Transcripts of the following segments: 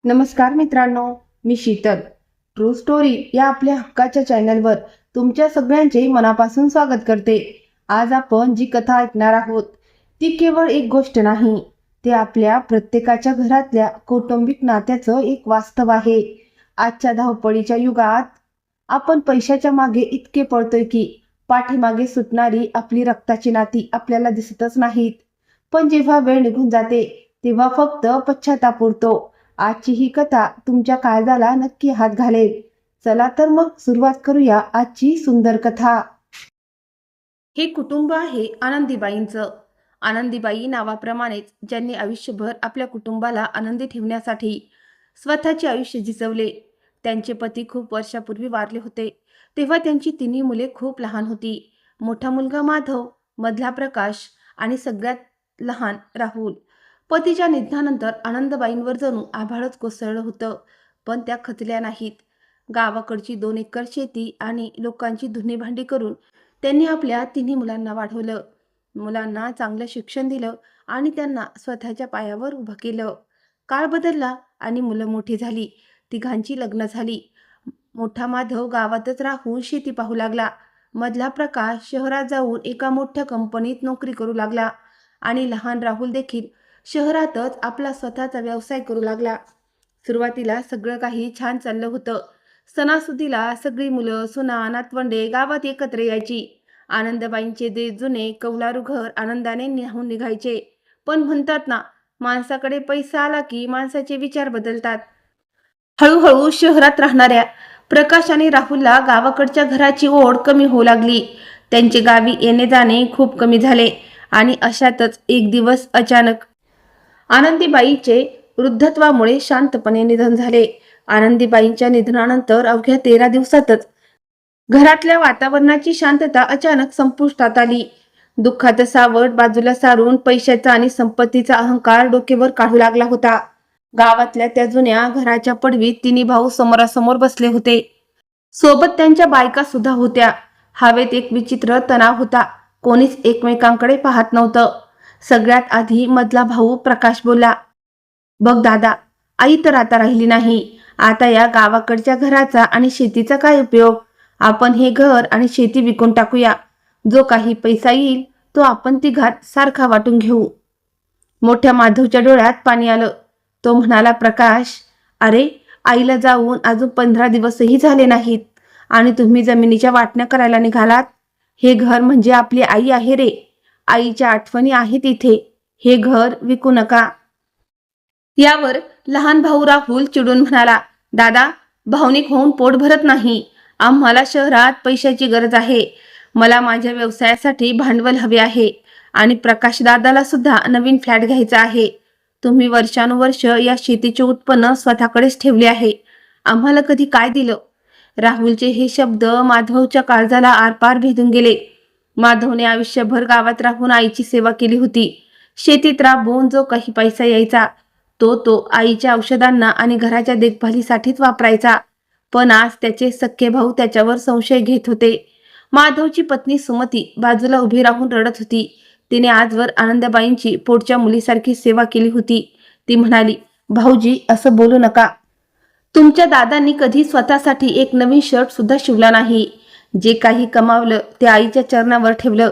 नमस्कार मित्रांनो, मी Sheetal. True story या आपल्या हक्काच्या चॅनलवर तुमच्या सगळ्यांचे मनापासून स्वागत करते. आज आपण जी कथा ऐकणार आहोत ती केवळ एक गोष्ट नाही, ते आपल्या प्रत्येकाच्या घरातल्या कौटुंबिक नात्याचं एक वास्तव आहे. आजच्या धावपळीच्या युगात आपण पैशाच्या मागे इतके पळतोय की पाठीमागे सुटणारी आपली रक्ताची नाती आपल्याला दिसतच नाहीत. पण जेव्हा वेळ निघून जाते तेव्हा फक्त पश्चाताप उरतो. आजची ही कथा तुमच्या काळजाला नक्की हात घालेल. चला तर मग सुरुवात करूया आजची सुंदर कथा. हे कुटुंब आहे आनंदीबाईंचं. आनंदीबाई नावाप्रमाणेच ज्यांनी आयुष्यभर आपल्या कुटुंबाला आनंदी ठेवण्यासाठी स्वतःचे आयुष्य झिजवले. त्यांचे पती खूप वर्षापूर्वी वारले होते. तेव्हा त्यांची तिन्ही मुले खूप लहान होती. मोठा मुलगा माधव, मधला प्रकाश आणि सगळ्यात लहान राहुल. पतीच्या निधनानंतर आनंदबाईंवर जणू आभाळच कोसळलं होतं. पण त्या खचल्या नाहीत. गावाकडची 2 एकर शेती आणि लोकांची धुणी-भांडी करून त्यांनी आपल्या तिन्ही मुलांना वाढवलं. मुलांना चांगलं शिक्षण दिलं आणि त्यांना स्वतःच्या पायावर उभं केलं. काळ बदलला आणि मुलं मोठी झाली. तिघांची लग्न झाली. मोठा माधव गावातच राहून शेती पाहू लागला. मधला प्रकाश शहरात जाऊन एका मोठ्या कंपनीत नोकरी करू लागला आणि लहान राहुल देखील शहरातच आपला स्वतःचा व्यवसाय करू लागला. सुरुवातीला सगळं काही छान चाललं होतं. सणासुदीला सगळी मुलं, सुना, नातवंडे गावात एकत्र यायची. आनंदबाईंचे ते जुने कौलारू घर आनंदाने न्याहून निघायचे. पण म्हणतात ना, माणसाकडे पैसा आला की माणसाचे विचार बदलतात. हळूहळू शहरात राहणाऱ्या प्रकाश आणि राहुलला गावाकडच्या घराची ओढ कमी होऊ लागली. त्यांचे गावी येणे जाणे खूप कमी झाले आणि अशातच एक दिवस अचानक आनंदीबाईंचे वृद्धत्वामुळे शांतपणे निधन झाले. आनंदीबाईंच्या निधनानंतर अवघ्या 13 दिवसातच घरातल्या वातावरणाची शांतता अचानक संपुष्टात आली. दुःखाचं सावट बाजूला सारून पैशाचा आणि संपत्तीचा अहंकार डोक्यावर काढू लागला होता. गावातल्या त्या जुन्या घराच्या पडवीत तिन्ही भाऊ समोरासमोर बसले होते. सोबत त्यांच्या बायका सुद्धा होत्या. हवेत एक विचित्र तणाव होता. कोणीच एकमेकांकडे पाहत नव्हतं. सगळ्यात आधी मधला भाऊ प्रकाश बोलला, "बघ दादा, आई तर आता राहिली नाही. आता या गावाकडच्या घराचा आणि शेतीचा काय उपयोग? आपण हे घर आणि शेती विकून टाकूया. जो काही पैसा येईल तो आपण तिघात सारखा वाटून घेऊ." मोठ्या माधवच्या डोळ्यात पाणी आलं. तो म्हणाला, "प्रकाश, अरे, आईला जाऊन अजून 15 दिवसही झाले नाहीत आणि तुम्ही जमिनीच्या वाटण्या करायला निघालात. हे घर म्हणजे आपली आई आहे रे. आईच्या आठवणी आहेत इथे. हे घर विकू नका." यावर लहान भाऊ राहुल चिडून म्हणाला, "दादा, भावनिक होऊन पोट भरत नाही. आम्हाला शहरात पैशाची गरज आहे. मला माझ्या व्यवसायासाठी भांडवल हवे आहे आणि प्रकाश दादाला सुद्धा नवीन फ्लॅट घ्यायचा आहे. तुम्ही वर्षानुवर्ष या शेतीचे उत्पन्न स्वतःकडेच ठेवले आहे. आम्हाला कधी काय दिलं?" राहुलचे हे शब्द माधवच्या काळजाला आरपार भेदून गेले. माधवने आयुष्यभर गावात राहून आईची सेवा केली होती. शेतीत राबवून जो काही पैसा यायचा तो आईच्या औषधांना आणि घराच्या देखभालीसाठीच वापरायचा. पण आज त्याचे सख्खे भाऊ त्याच्यावर संशय घेत होते. माधवची पत्नी सुमती बाजूला उभी राहून रडत होती. तिने आजवर आनंदबाईंची पोटच्या मुलीसारखी सेवा केली होती. ती म्हणाली, "भाऊजी, असं बोलू नका. तुमच्या दादांनी कधी स्वतःसाठी एक नवीन शर्ट सुद्धा शिवला नाही. जे काही कमावलं ते आईच्या चरणावर ठेवलं.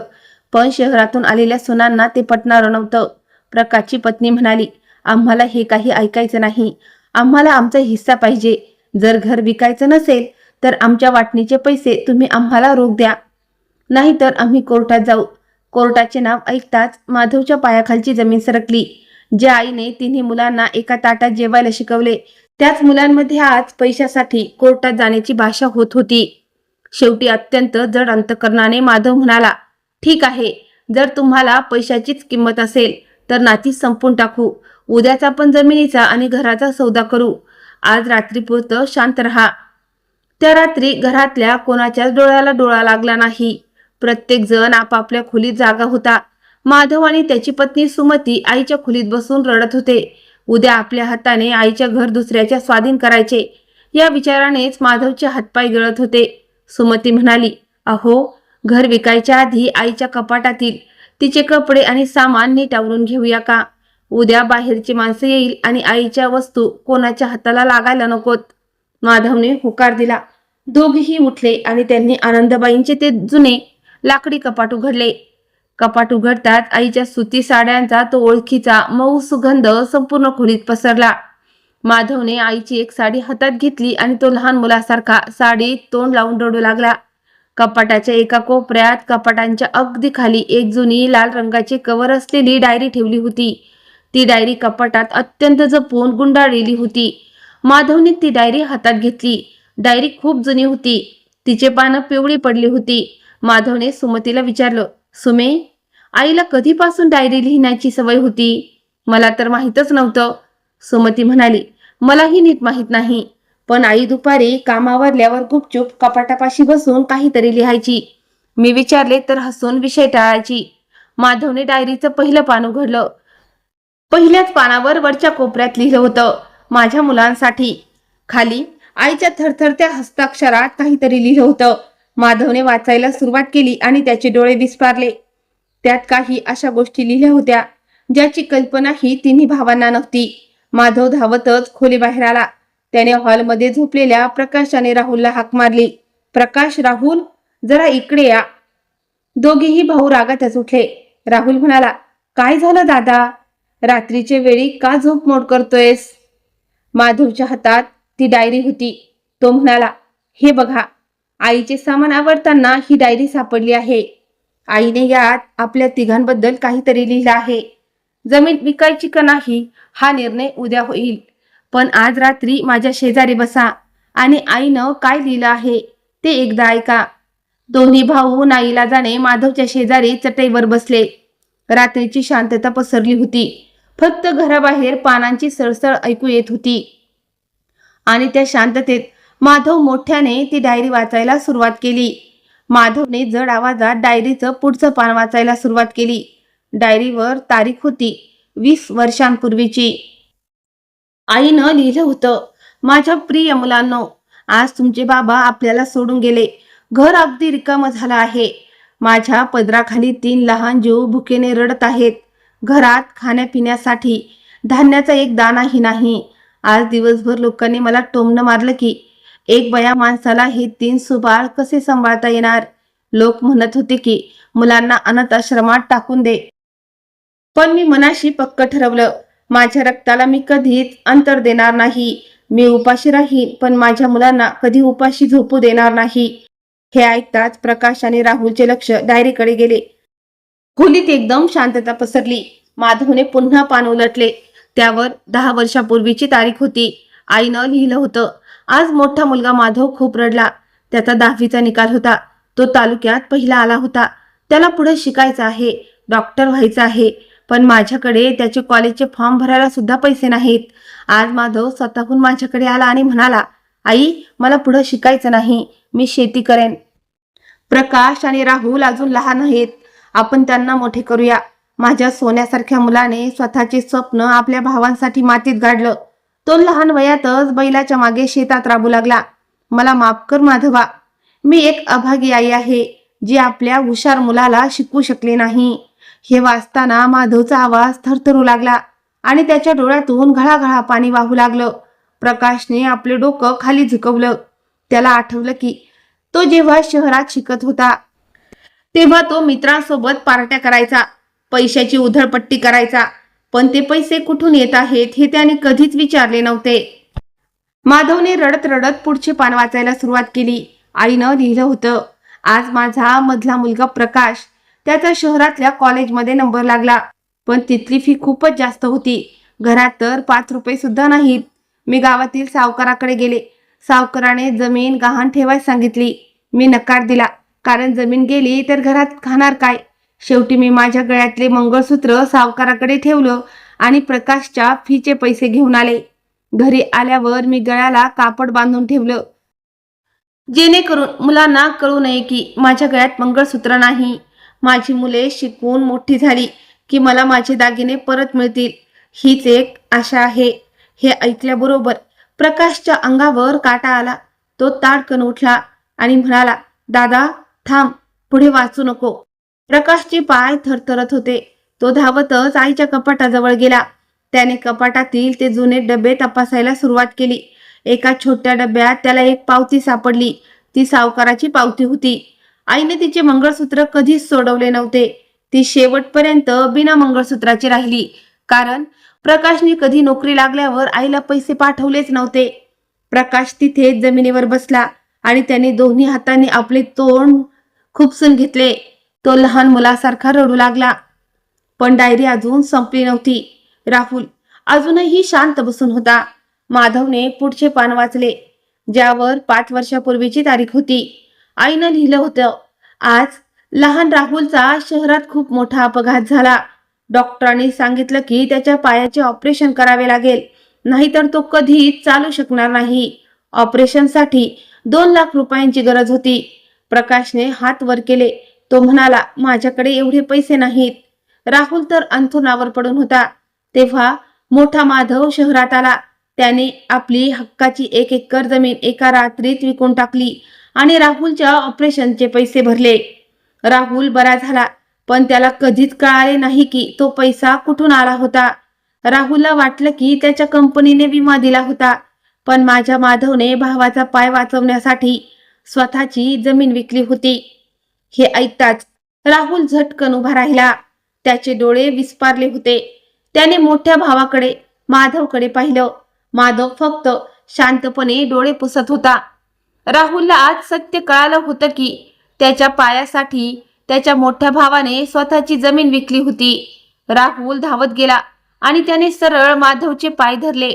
पण शहरातून आलेल्या सुनांना ते पटणारं नव्हतं." प्रकाशची पत्नी म्हणाली, "आम्हाला हे काही ऐकायचं नाही. आम्हाला आमचा हिस्सा पाहिजे. जर घर विकायचं नसेल तर आमच्या वाटणीचे पैसे तुम्ही आम्हाला रोख द्या. नाहीतर आम्ही कोर्टात जाऊ." कोर्टाचे नाव ऐकताच माधवच्या पायाखालची जमीन सरकली. ज्या आईने तिन्ही मुलांना एका ताटात जेवायला शिकवले त्याच मुलांमध्ये आज पैशासाठी कोर्टात जाण्याची भाषा होत होती. शेवटी अत्यंत जड अंतकरणाने माधव म्हणाला, "ठीक आहे, जर तुम्हाला पैशाचीच किंमत असेल तर नाती संपून टाकू. उद्याच आपण जमिनीचा आणि घराचा सौदा करू. आज रात्रीपुरतं शांत राहा." त्या रात्री घरातल्या कोणाच्याच डोळ्याला डोळा लागला नाही. प्रत्येक जण आपापल्या खोलीत जागा होता. माधव आणि त्याची पत्नी सुमती आईच्या खोलीत बसून रडत होते. उद्या आपल्या हाताने आईच्या घर दुसऱ्याच्या स्वाधीन करायचे या विचारानेच माधवचे हातपाय गळत होते. सुमती म्हणाली, "अहो, घर विकायच्या आधी आईच्या कपाटातील तिचे कपडे आणि सामान नीट आवरून घेऊया का? उद्या बाहेरची माणसं येईल आणि आईच्या वस्तू कोणाच्या हाताला लागायला नकोत. माधवने होकार दिला. दोघेही उठले आणि त्यांनी आनंदबाईंचे ते जुने लाकडी कपाट उघडले. कपाट उघडताच आईच्या सुती साड्यांचा तो ओळखीचा मऊ सुगंध संपूर्ण खोलीत पसरला. माधवने आईची एक साडी हातात घेतली आणि तो लहान मुलासारखा साडीत तोंड लावून रडू लागला. कपाटाच्या एका कोपऱ्यात कपाटांच्या अगदी खाली एक जुनी लाल रंगाचे कव्हर असलेली डायरी ठेवली होती. ती डायरी कपाटात अत्यंत जपून गुंडाळलेली होती. माधवने ती डायरी हातात घेतली. डायरी खूप जुनी होती. तिचे पानं पिवळी पडली होती. माधवने सुमतीला विचारलं, सुमे, आईला कधीपासून डायरी लिहिण्याची सवय होती? मला तर माहीतच नव्हतं. सुमती म्हणाली, मलाही नीट माहीत नाही, पण आई दुपारी कामावरल्यावर गुपचूप कपाटापाशी बसून काहीतरी लिहायची. मी विचारले तर हसून विषय टाळायची. माधवने डायरीचं पहिलं पान उघडलं. पहिल्याच पानावर वरच्या कोपऱ्यात लिहिलं होतं, माझ्या मुलांसाठी. खाली आईच्या थरथरत्या हस्ताक्षरात काहीतरी लिहिलं होतं. माधवने वाचायला सुरुवात केली आणि त्याचे डोळे विस्फारले. त्यात काही अशा गोष्टी लिहिल्या होत्या ज्याची कल्पनाही तिन्ही भावांना नव्हती. माधव धावतच खोलीबाहेर आला. त्याने हॉलमध्ये झोपलेल्या प्रकाश आणि राहुलला हाक मारली. प्रकाश, राहुल, जरा इकडे या. दोघेही भाऊ रागातच उठले. राहुल म्हणाला, काय झालं दादा? रात्रीच्या वेळी का झोप मोड करतोयस? माधवच्या हातात ती डायरी होती. तो म्हणाला, हे बघा, आईचे सामान आवरताना ही डायरी सापडली आहे. आईने यात आपल्या तिघांबद्दल काहीतरी लिहिलं आहे. जमीन विकायची का नाही हा निर्णय उद्या होईल, पण आज रात्री माझ्या शेजारी बसा आणि आईनं काय लिहिलं आहे ते एकदा ऐका. दोन्ही भाऊ नाईलाजाने माधवच्या शेजारी चटईवर बसले. रात्रीची शांतता पसरली होती. फक्त घराबाहेर पानांची सळसळ ऐकू येत होती आणि त्या शांततेत माधव मोठ्याने ती डायरी वाचायला सुरुवात केली. माधवने जड आवाजात डायरीचं पुढचं पान वाचायला सुरुवात केली. डायरीवर तारीख होती 20 वर्षांपूर्वीची. आईनं लिहिलं होतं, माझ्या प्रिय मुलांनो, आज तुमचे बाबा आपल्याला सोडून गेले. घर अगदी रिकामं झालं आहे. माझ्या पदराखाली 3 लहान जीव भुकेने रडत आहेत. घरात खाण्यापिण्यासाठी धान्याचा एक दाणाही नाही. आज दिवसभर लोकांनी मला टोमणं मारलं की एक बया माणसाला हे 3 सुबाळ कसे सांभाळता येणार. लोक म्हणत होते की मुलांना अनाथ आश्रमात टाकून दे, पण मी मनाशी पक्क ठरवलं, माझ्या रक्ताला मी कधीच अंतर देणार नाही. मी उपाशी राहीन, पण माझ्या मुलांना कधी उपाशी झोपू देणार नाही. हे ऐकताच प्रकाश आणि राहुलचे लक्ष डायरीकडे गेले. खोलीत एकदम शांतता पसरली. माधवने पुन्हा पान उलटले. त्यावर 10 वर्षापूर्वीची तारीख होती. आईनं लिहिलं होतं, आज मोठा मुलगा माधव खूप रडला. त्याचा 10वीचा निकाल होता. तो तालुक्यात पहिला आला होता. त्याला पुढे शिकायचं आहे, डॉक्टर व्हायचं आहे, पण माझ्याकडे त्याचे कॉलेजचे फॉर्म भरायला सुद्धा पैसे नाहीत. आज माधव स्वतःहून माझ्याकडे आला आणि म्हणाला, आई, मला पुढे शिकायचं नाही, मी शेती करेन. प्रकाश आणि राहुल अजून लहान आहेत, आपण त्यांना मोठे करूया. माझ्या सोन्यासारख्या मुलाने स्वतःचे स्वप्न आपल्या भावांसाठी मातीत गाडलं. तो लहान वयातच बैलाच्या मागे शेतात राबू लागला. मला माफ कर माधवा, मी एक अभागी आई आहे जी आपल्या हुशार मुलाला शिकवू शकले नाही. हे वाचताना माधवचा आवाज थरथरू लागला आणि त्याच्या डोळ्यातून घळाघळा पाणी वाहू लागलं. प्रकाशने आपले डोकं खाली झुकवलं. त्याला आठवलं की तो जेव्हा शहरात शिकत होता तेव्हा तो मित्रांसोबत पार्ट्या करायचा, पैशाची उधळपट्टी करायचा, पण ते पैसे कुठून येत आहेत हे त्याने कधीच विचारले नव्हते. माधवने रडत रडत पुढचे पान वाचायला सुरुवात केली. आईनं लिहिलं होतं, आज माझा मधला मुलगा प्रकाश, त्याचा शहरातल्या कॉलेजमध्ये नंबर लागला, पण तिथली फी खूपच जास्त होती. घरात तर 5 रुपये सुद्धा नाहीत. मी गावातील सावकाराकडे गेले. सावकाराने जमीन गहाण ठेवायला सांगितली. मी नकार दिला, कारण जमीन गेली तर घरात खाणार काय. शेवटी मी माझ्या गळ्यातले मंगळसूत्र सावकाराकडे ठेवलं आणि प्रकाशच्या फीचे पैसे घेऊन आले. घरी आल्यावर मी गळ्याला कापड बांधून ठेवलं, जेणेकरून मुलांना कळू नये की माझ्या गळ्यात मंगळसूत्र नाही. माझी मुले शिकून मोठी झाली की मला माझे दागिने परत मिळतील, हीच एक आशा आहे. हे ऐकल्याबरोबर प्रकाशच्या अंगावर काटा आला. तो ताडकन उठला आणि म्हणाला, दादा थांब, पुढे वाचू नको. प्रकाशचे पाय थरथरत होते. तो धावतच आईच्या कपाटाजवळ गेला त्याने कपाटातील ते जुने डबे तपासायला सुरुवात केली. एका छोट्या डब्यात त्याला एक पावती सापडली. ती सावकाराची पावती होती. आईने तिचे मंगळसूत्र कधीच सोडवले नव्हते. ती शेवटपर्यंत बिना मंगळसूत्राची राहिली, कारण प्रकाशने कधी नोकरी लागल्यावर आईला पैसे पाठवलेच नव्हते. प्रकाश तिथे जमिनीवर बसला आणि त्याने दोन्ही हातांनी आपले तोंड खुपसून घेतले. तो लहान मुलासारखा रडू लागला. पण डायरी अजून संपली नव्हती. राहुल अजूनही शांत बसून होता. माधवने पुढचे पान वाचले, ज्यावर 5 वर्षापूर्वीची तारीख होती. आईनं लिहिलं होतं, आज लहान राहुलचा शहरात खूप मोठा अपघात झाला. डॉक्टरांनी सांगितलं की त्याच्या पायाचे ऑपरेशन करावे लागेल, नाहीतर तो कधीच चालू शकणार नाही. ऑपरेशनसाठी 2 लाख रुपयांची गरज होती. प्रकाशने हात वर केले. तो म्हणाला, माझ्याकडे एवढे पैसे नाहीत. राहुल तर अंथरुणावर पडून होता. तेव्हा मोठा माधव शहरात आला. त्याने आपली हक्काची 1 एकर जमीन एका रात्रीत विकून टाकली आणि राहुलच्या ऑपरेशनचे पैसे भरले. राहुल बरा झाला, पण त्याला कधीच कळाले नाही की तो पैसा कुठून आला होता. राहुलला वाटलं की त्याच्या कंपनीने विमा दिला होता, पण माझ्या माधवने भावाचा पाय वाचवण्यासाठी स्वतःची जमीन विकली होती. हे ऐकताच राहुल झटकन उभा राहिला. त्याचे डोळे विस्पारले होते. त्याने मोठ्या भावाकडे, माधवकडे पाहिलं. माधव फक्त शांतपणे डोळे पुसत होता. राहुलला आज सत्य कळालं होतं की त्याच्या पायासाठी त्याच्या मोठ्या भावाने स्वतःची जमीन विकली होती. राहुल धावत गेला आणि त्याने सरळ माधवचे पाय धरले.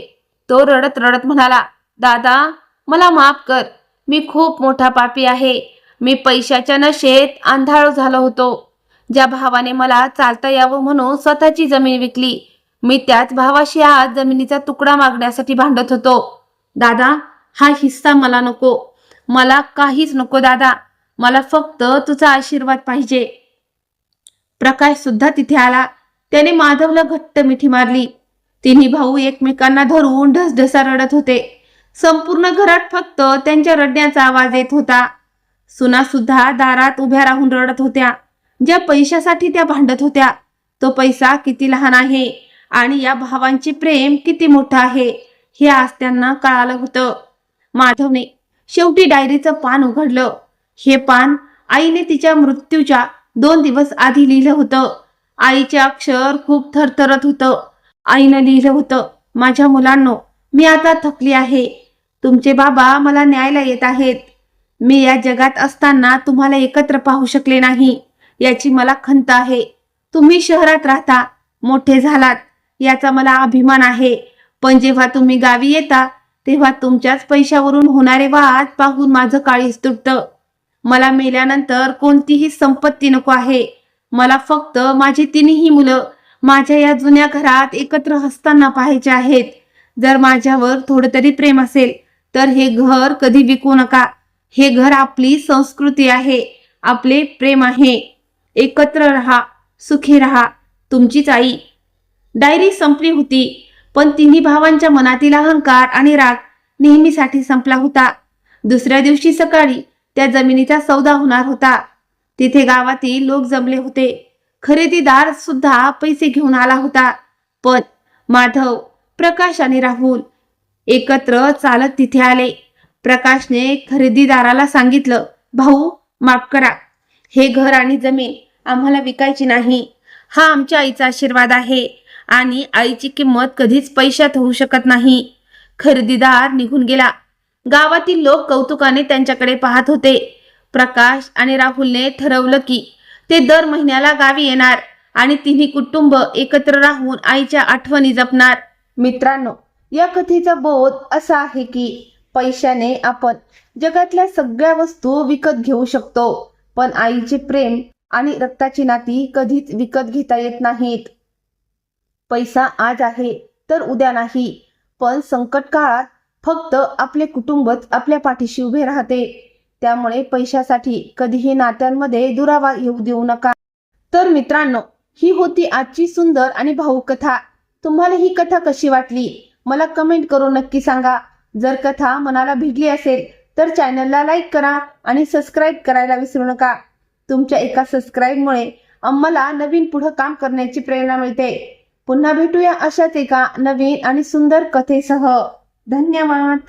तो रडत रडत म्हणाला, दादा, मला माफ कर. मी खूप मोठा पापी आहे. मी पैशाच्या नशेत आंधळा झालो होतो. ज्या भावाने मला चालता यावं म्हणून स्वतःची जमीन विकली, मी त्याच भावाशी आज जमिनीचा तुकडा मागण्यासाठी भांडत होतो. दादा, हा हिस्सा मला नको. मला काहीच नको दादा. मला फक्त तुझा आशीर्वाद पाहिजे. प्रकाश सुद्धा तिथे आला. त्याने माधवला घट्ट मिठी मारली. तिन्ही भाऊ एकमेकांना धरून ढसढसा रडत होते. संपूर्ण घरात फक्त त्यांच्या रडण्याचा आवाज येत होता. सुना सुद्धा दारात उभ्या राहून रडत होत्या. ज्या पैशासाठी त्या भांडत होत्या, तो पैसा किती लहान आहे आणि या भावांचे प्रेम किती मोठं आहे हे आज त्यांना कळालं होतं. माधवने शेवटी डायरीचं पान उघडलं. हे पान आईने तिच्या मृत्यूच्या 2 दिवस आधी लिहिलं होतं. आईचे अक्षर खूप थरथरत होतं. आईनं लिहिलं होतं, माझ्या मुलांनो, मी आता थकली आहे. तुमचे बाबा मला न्यायला येत आहेत. मी या जगात असताना तुम्हाला एकत्र पाहू शकले नाही, याची मला खंत आहे. तुम्ही शहरात राहता, मोठे झालात, याचा मला अभिमान आहे. पण जेव्हा तुम्ही गावी येता तेव्हा तुमच्याच पैशावरून होणारे वाद पाहून माझं काळीज तुटतं. मला मेल्यानंतर कोणतीही संपत्ती नको आहे. मला फक्त माझी 3ही मुलं माझ्या या जुन्या घरात एकत्र हसताना पाहायचे आहेत. जर माझ्यावर थोडं तरी प्रेम असेल तर हे घर कधी विकू नका. हे घर आपली संस्कृती आहे, आपले प्रेम आहे. एकत्र रहा, सुखी रहा. तुमचीच आई. डायरी संपली होती, पण तिन्ही भावांच्या मनातील अहंकार आणि राग नेहमीसाठी संपला होता. दुसऱ्या दिवशी सकाळी त्या जमिनीचा सौदा होणार होता. तिथे गावातील लोक जमले होते. खरेदीदार सुद्धा पैसे घेऊन आला होता. पण माधव, प्रकाश आणि राहुल एकत्र चालत तिथे आले. प्रकाशने खरेदीदाराला सांगितलं, भाऊ, माफ करा. हे घर आणि जमीन आम्हाला विकायची नाही. हा आमच्या आईचा आशीर्वाद आहे आणि आईची किंमत कधीच पैशात होऊ शकत नाही. खरेदीदार निघून गेला. गावातील लोक कौतुकाने त्यांच्याकडे पाहत होते. प्रकाश आणि राहुलने ठरवलं की ते दर महिन्याला गावी येणार आणि तिन्ही कुटुंब एकत्र राहून आईच्या आठवणी जपणार. मित्रांनो, या कथेचा बोध असा आहे की पैशाने आपण जगातल्या सगळ्या वस्तू विकत घेऊ शकतो, पण आईचे प्रेम आणि रक्ताची नाती कधीच विकत घेता येत नाहीत. पैसा आज आहे तर उद्या नाही, पण संकट काळात फक्त आपले कुटुंबच आपल्या पाठीशी उभे राहते. त्यामुळे पैशासाठी कधीही नात्यांमध्ये दुरावा येऊ देऊ नका. तर मित्रांनो, ही होती आजची सुंदर आणि भावूक कथा. तुम्हाला ही कथा कशी वाटली मला कमेंट करून नक्की सांगा. जर कथा मनाला भिडली असेल तर चॅनलला लाईक करा आणि सबस्क्राईब करायला विसरू नका. तुमच्या एका सबस्क्राईबमुळे आम्हाला नवीन पुढे काम करण्याची प्रेरणा मिळते. पुन्हा भेटूया अशाच एका नवीन आणि सुंदर कथेसह. धन्यवाद.